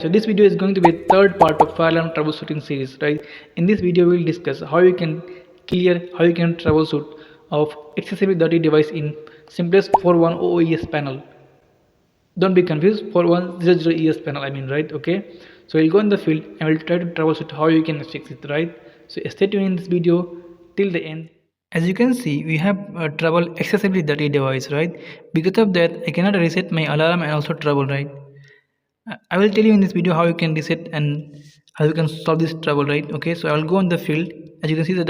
So this video is going to be a third part of fire alarm troubleshooting series, right? In this video, we will discuss how you can troubleshoot of excessively dirty device in Simplex 4100ES panel. Don't be confused, 4100ES panel, I mean, right? Okay. So we'll go in the field and we'll try to troubleshoot how you can fix it, right? So stay tuned in this video till the end. As you can see, we have trouble excessively dirty device, right? Because of that, I cannot reset my alarm and also trouble, right? I will tell you in this video how you can reset and how you can solve this trouble, right? Okay, so I will go on the field. As you can see the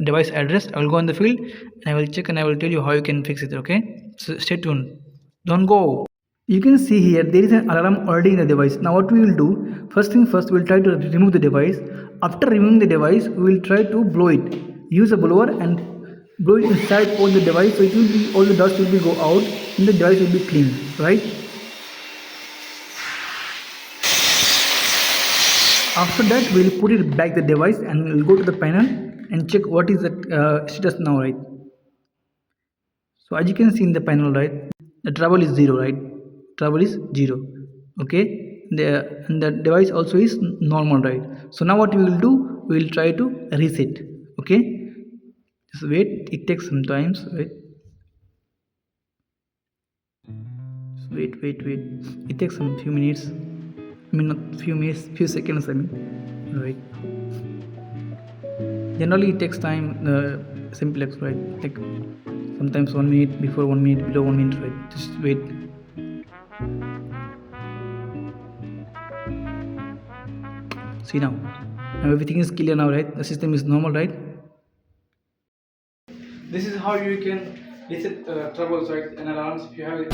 device address, I will go on the field and I will check and I will tell you how you can fix it. Okay, so stay tuned. Don't go. You can see here there is an alarm already in the device. Now what we will do, first thing first, we will try to remove the device. After removing the device, we will try to blow it. Use a blower and blow it inside on the device, so it will be, all the dust will be go out and the device will be clean, right? After that, we will put it back the device and we will go to the panel and check what is the status now, right? So as you can see in the panel, right, the trouble is zero, right? Trouble is zero. Okay, and the device also is normal, right? So now what we will do, we will try to reset. Okay, just wait, it takes some time. Wait, wait, it takes some few minutes. I mean, not few minutes, few seconds, I mean, right? Generally it takes time, simplex, right? Like sometimes 1 minute, before 1 minute, below 1 minute, right? Just wait. See now everything is clear now, right? The system is normal, right? This is how you can reset troubles, right, and alarms if you have it.